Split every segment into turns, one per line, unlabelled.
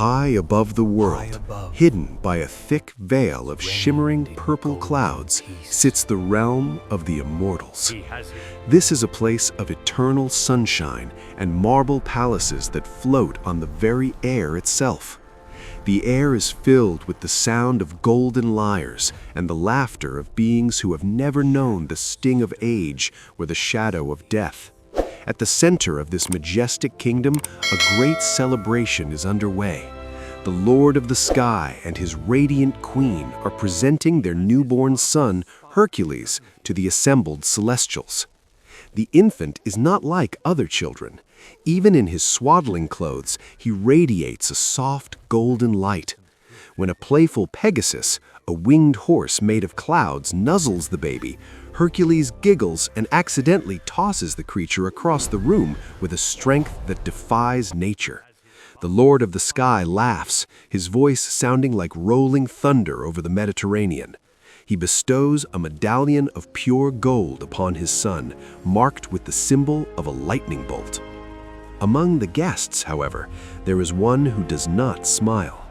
High above the world, hidden by a thick veil of shimmering purple clouds, sits the realm of the immortals. This is a place of eternal sunshine and marble palaces that float on the very air itself. The air is filled with the sound of golden lyres and the laughter of beings who have never known the sting of age or the shadow of death. At the center of this majestic kingdom, a great celebration is underway. The Lord of the Sky and his radiant queen are presenting their newborn son, Hercules, to the assembled celestials. The infant is not like other children. Even in his swaddling clothes, he radiates a soft golden light. When a playful Pegasus, a winged horse made of clouds, nuzzles the baby, Hercules giggles and accidentally tosses the creature across the room with a strength that defies nature. The Lord of the Sky laughs, his voice sounding like rolling thunder over the Mediterranean. He bestows a medallion of pure gold upon his son, marked with the symbol of a lightning bolt. Among the guests, however, there is one who does not smile.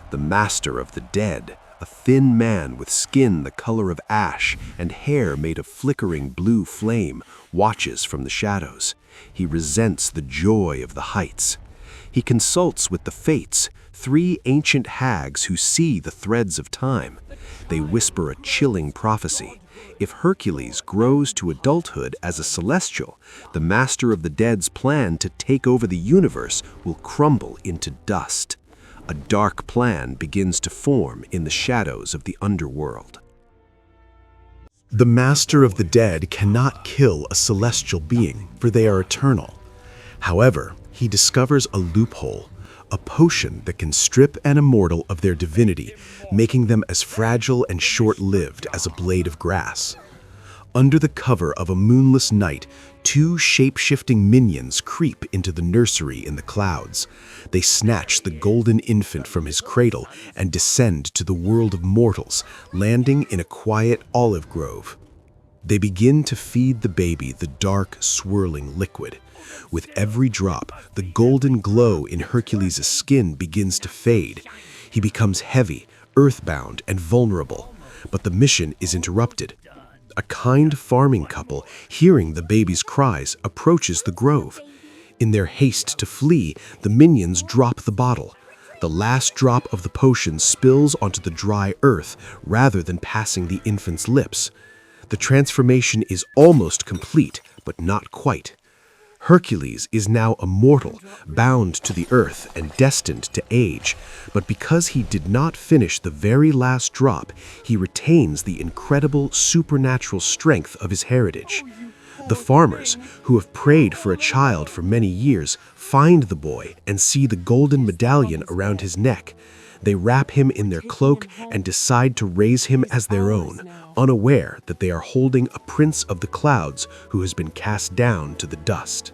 The master of the dead, a thin man with skin the color of ash and hair made of flickering blue flame, watches from the shadows. He resents the joy of the heights. He consults with the Fates, three ancient hags who see the threads of time. They whisper a chilling prophecy. If Hercules grows to adulthood as a celestial, the master of the dead's plan to take over the universe will crumble into dust. A dark plan begins to form in the shadows of the underworld. The Master of the Dead cannot kill a celestial being, for they are eternal. However, he discovers a loophole, a potion that can strip an immortal of their divinity, making them as fragile and short-lived as a blade of grass. Under the cover of a moonless night, two shape-shifting minions creep into the nursery in the clouds. They snatch the golden infant from his cradle and descend to the world of mortals, landing in a quiet olive grove. They begin to feed the baby the dark, swirling liquid. With every drop, the golden glow in Hercules' skin begins to fade. He becomes heavy, earthbound, and vulnerable. But the mission is interrupted. A kind farming couple, hearing the baby's cries, approaches the grove. In their haste to flee, the minions drop the bottle. The last drop of the potion spills onto the dry earth rather than passing the infant's lips. The transformation is almost complete, but not quite. Hercules is now immortal, bound to the earth and destined to age, but because he did not finish the very last drop, he retains the incredible supernatural strength of his heritage. The farmers, who have prayed for a child for many years, find the boy and see the golden medallion around his neck. They wrap him in their cloak and decide to raise him as their own, unaware that they are holding a prince of the clouds who has been cast down to the dust.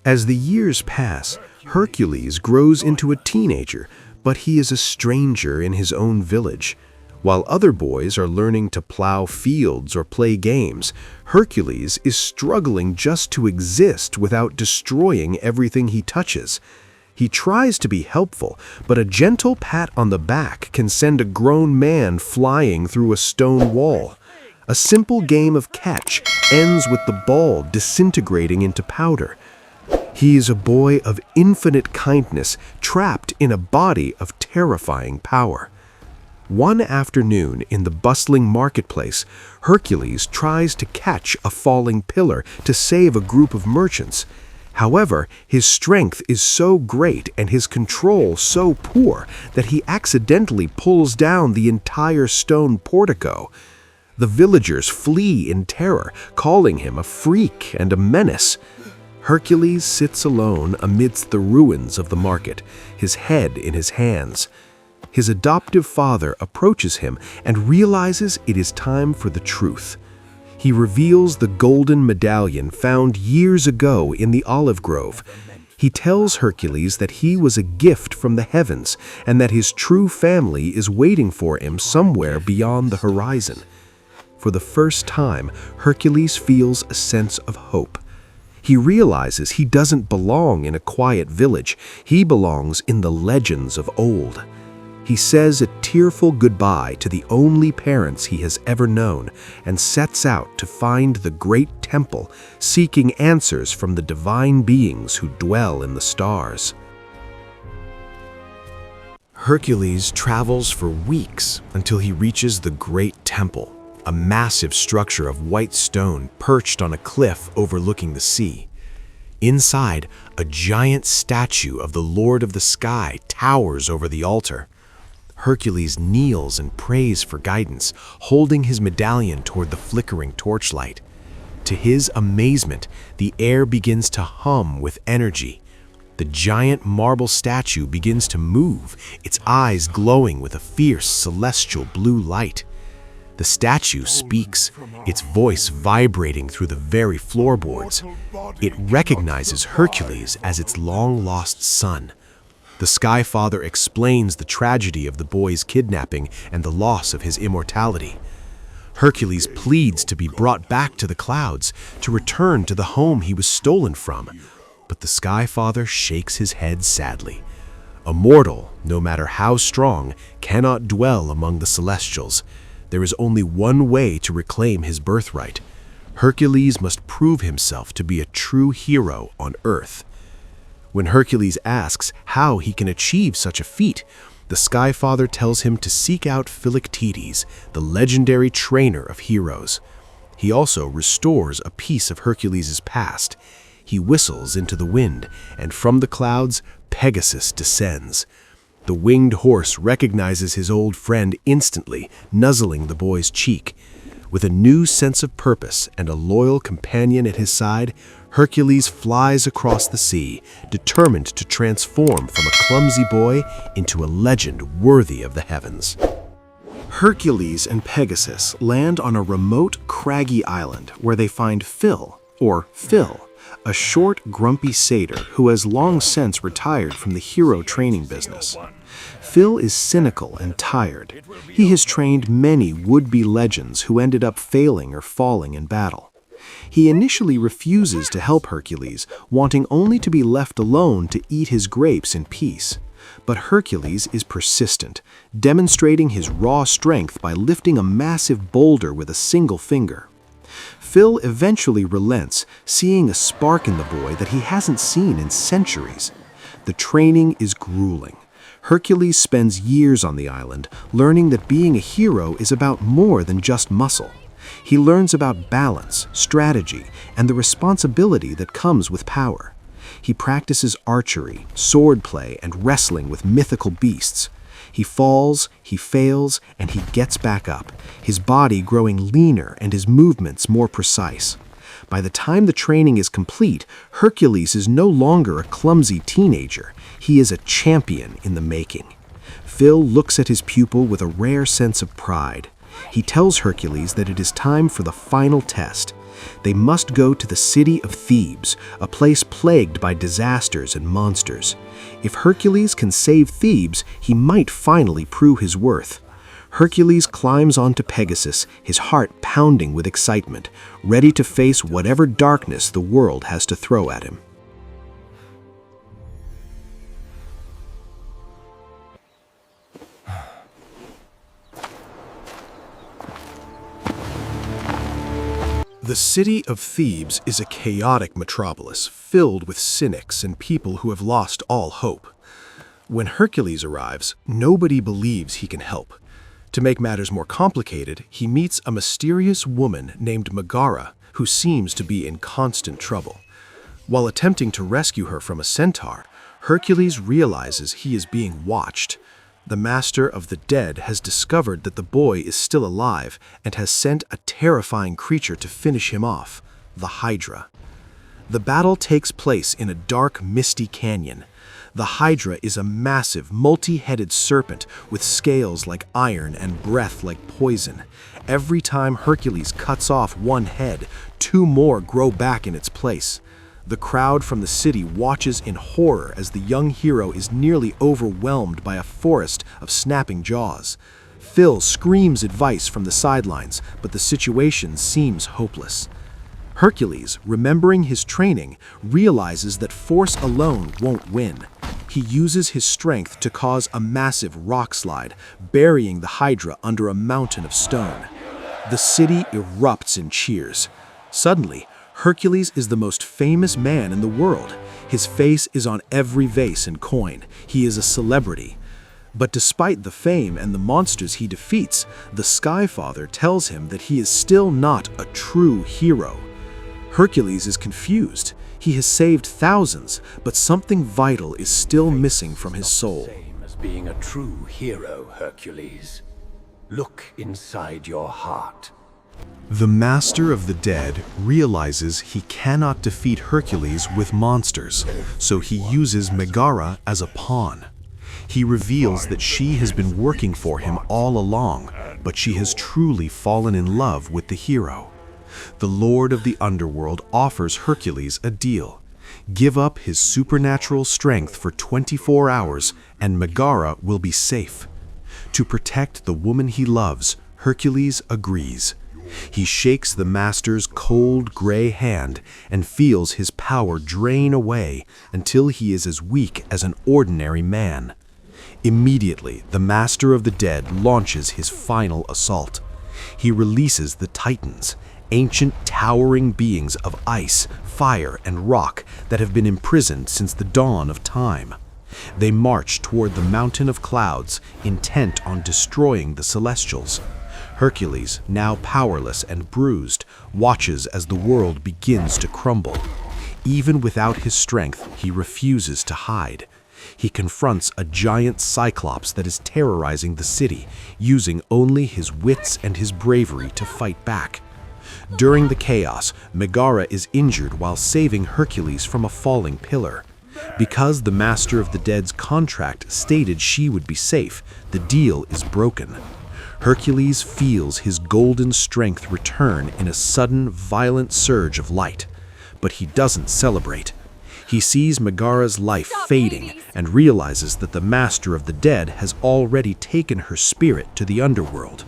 As the years pass, Hercules grows into a teenager, but he is a stranger in his own village. While other boys are learning to plow fields or play games, Hercules is struggling just to exist without destroying everything he touches. He tries to be helpful, but a gentle pat on the back can send a grown man flying through a stone wall. A simple game of catch ends with the ball disintegrating into powder. He is a boy of infinite kindness, trapped in a body of terrifying power. One afternoon in the bustling marketplace, Hercules tries to catch a falling pillar to save a group of merchants. However, his strength is so great and his control so poor that he accidentally pulls down the entire stone portico. The villagers flee in terror, calling him a freak and a menace. Hercules sits alone amidst the ruins of the market, his head in his hands. His adoptive father approaches him and realizes it is time for the truth. He reveals the golden medallion found years ago in the olive grove. He tells Hercules that he was a gift from the heavens and that his true family is waiting for him somewhere beyond the horizon. For the first time, Hercules feels a sense of hope. He realizes he doesn't belong in a quiet village. He belongs in the legends of old. He says a tearful goodbye to the only parents he has ever known and sets out to find the great temple, seeking answers from the divine beings who dwell in the stars. Hercules travels for weeks until he reaches the great temple, a massive structure of white stone perched on a cliff overlooking the sea. Inside, a giant statue of the Lord of the Sky towers over the altar. Hercules kneels and prays for guidance, holding his medallion toward the flickering torchlight. To his amazement, the air begins to hum with energy. The giant marble statue begins to move, its eyes glowing with a fierce celestial blue light. The statue speaks, its voice vibrating through the very floorboards. It recognizes Hercules as its long-lost son. The Sky Father explains the tragedy of the boy's kidnapping and the loss of his immortality. Hercules pleads to be brought back to the clouds, to return to the home he was stolen from. But the Sky Father shakes his head sadly. A mortal, no matter how strong, cannot dwell among the celestials. There is only one way to reclaim his birthright. Hercules must prove himself to be a true hero on Earth. When Hercules asks how he can achieve such a feat, the Sky Father tells him to seek out Philoctetes, the legendary trainer of heroes. He also restores a piece of Hercules' past. He whistles into the wind, and from the clouds, Pegasus descends. The winged horse recognizes his old friend instantly, nuzzling the boy's cheek. With a new sense of purpose and a loyal companion at his side, Hercules flies across the sea, determined to transform from a clumsy boy into a legend worthy of the heavens. Hercules and Pegasus land on a remote, craggy island where they find Phil, a short, grumpy satyr who has long since retired from the hero training business. Phil is cynical and tired. He has trained many would-be legends who ended up failing or falling in battle. He initially refuses to help Hercules, wanting only to be left alone to eat his grapes in peace. But Hercules is persistent, demonstrating his raw strength by lifting a massive boulder with a single finger. Phil eventually relents, seeing a spark in the boy that he hasn't seen in centuries. The training is grueling. Hercules spends years on the island, learning that being a hero is about more than just muscle. He learns about balance, strategy, and the responsibility that comes with power. He practices archery, swordplay, and wrestling with mythical beasts. He falls, he fails, and he gets back up, his body growing leaner and his movements more precise. By the time the training is complete, Hercules is no longer a clumsy teenager. He is a champion in the making. Phil looks at his pupil with a rare sense of pride. He tells Hercules that it is time for the final test. They must go to the city of Thebes, a place plagued by disasters and monsters. If Hercules can save Thebes, he might finally prove his worth. Hercules climbs onto Pegasus, his heart pounding with excitement, ready to face whatever darkness the world has to throw at him. The city of Thebes is a chaotic metropolis filled with cynics and people who have lost all hope. When Hercules arrives, nobody believes he can help. To make matters more complicated, he meets a mysterious woman named Megara who seems to be in constant trouble. While attempting to rescue her from a centaur, Hercules realizes he is being watched. The Master of the Dead has discovered that the boy is still alive and has sent a terrifying creature to finish him off, the Hydra. The battle takes place in a dark, misty canyon. The Hydra is a massive, multi-headed serpent with scales like iron and breath like poison. Every time Hercules cuts off one head, two more grow back in its place. The crowd from the city watches in horror as the young hero is nearly overwhelmed by a forest of snapping jaws. Phil screams advice from the sidelines, but the situation seems hopeless. Hercules, remembering his training, realizes that force alone won't win. He uses his strength to cause a massive rock slide, burying the Hydra under a mountain of stone. The city erupts in cheers. Suddenly, Hercules is the most famous man in the world. His face is on every vase and coin. He is a celebrity. But despite the fame and the monsters he defeats, the Sky Father tells him that he is still not a true hero. Hercules is confused. He has saved thousands, but something vital is still missing from his soul.
Same as being a true hero, Hercules. Look inside your heart.
The Master of the Dead realizes he cannot defeat Hercules with monsters, so he uses Megara as a pawn. He reveals that she has been working for him all along, but she has truly fallen in love with the hero. The Lord of the Underworld offers Hercules a deal. Give up his supernatural strength for 24 hours and Megara will be safe. To protect the woman he loves, Hercules agrees. He shakes the Master's cold gray hand and feels his power drain away until he is as weak as an ordinary man. Immediately, the Master of the Dead launches his final assault. He releases the Titans, ancient towering beings of ice, fire, and rock that have been imprisoned since the dawn of time. They march toward the mountain of clouds, intent on destroying the Celestials. Hercules, now powerless and bruised, watches as the world begins to crumble. Even without his strength, he refuses to hide. He confronts a giant Cyclops that is terrorizing the city, using only his wits and his bravery to fight back. During the chaos, Megara is injured while saving Hercules from a falling pillar. Because the Master of the Dead's contract stated she would be safe, the deal is broken. Hercules feels his golden strength return in a sudden, violent surge of light. But he doesn't celebrate. He sees Megara's life fading and realizes that the Master of the Dead has already taken her spirit to the underworld.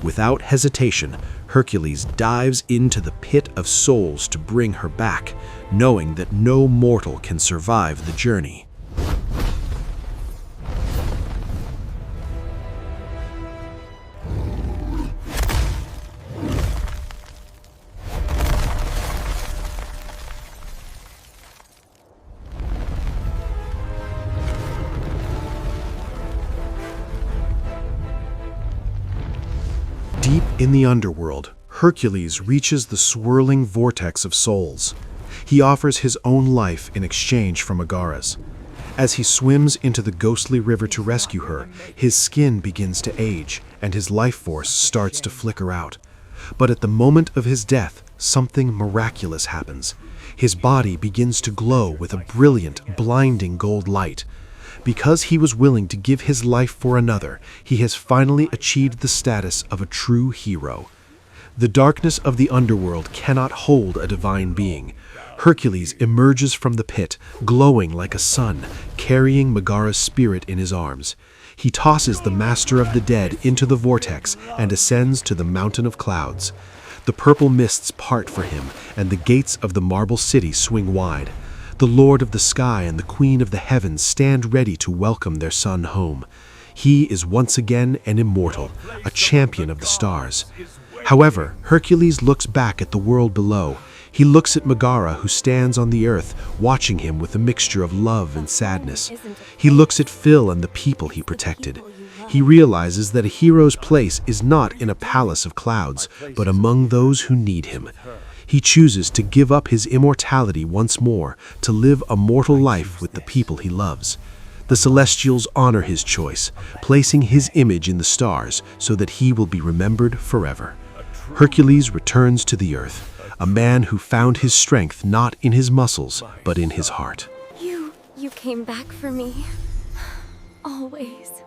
Without hesitation, Hercules dives into the pit of souls to bring her back, knowing that no mortal can survive the journey. Deep in the underworld, Hercules reaches the swirling vortex of souls. He offers his own life in exchange for Megara's. As he swims into the ghostly river to rescue her, his skin begins to age and his life force starts to flicker out. But at the moment of his death, something miraculous happens. His body begins to glow with a brilliant, blinding gold light. Because he was willing to give his life for another, he has finally achieved the status of a true hero. The darkness of the underworld cannot hold a divine being. Hercules emerges from the pit, glowing like a sun, carrying Megara's spirit in his arms. He tosses the Master of the Dead into the vortex and ascends to the mountain of clouds. The purple mists part for him, and the gates of the marble city swing wide. The Lord of the Sky and the Queen of the Heavens stand ready to welcome their son home. He is once again an immortal, a champion of the stars. However, Hercules looks back at the world below. He looks at Megara, who stands on the earth, watching him with a mixture of love and sadness. He looks at Phil and the people he protected. He realizes that a hero's place is not in a palace of clouds, but among those who need him. He chooses to give up his immortality once more, to live a mortal life with the people he loves. The Celestials honor his choice, placing his image in the stars so that he will be remembered forever. Hercules returns to the earth, a man who found his strength not in his muscles, but in his heart.
You came back for me. Always.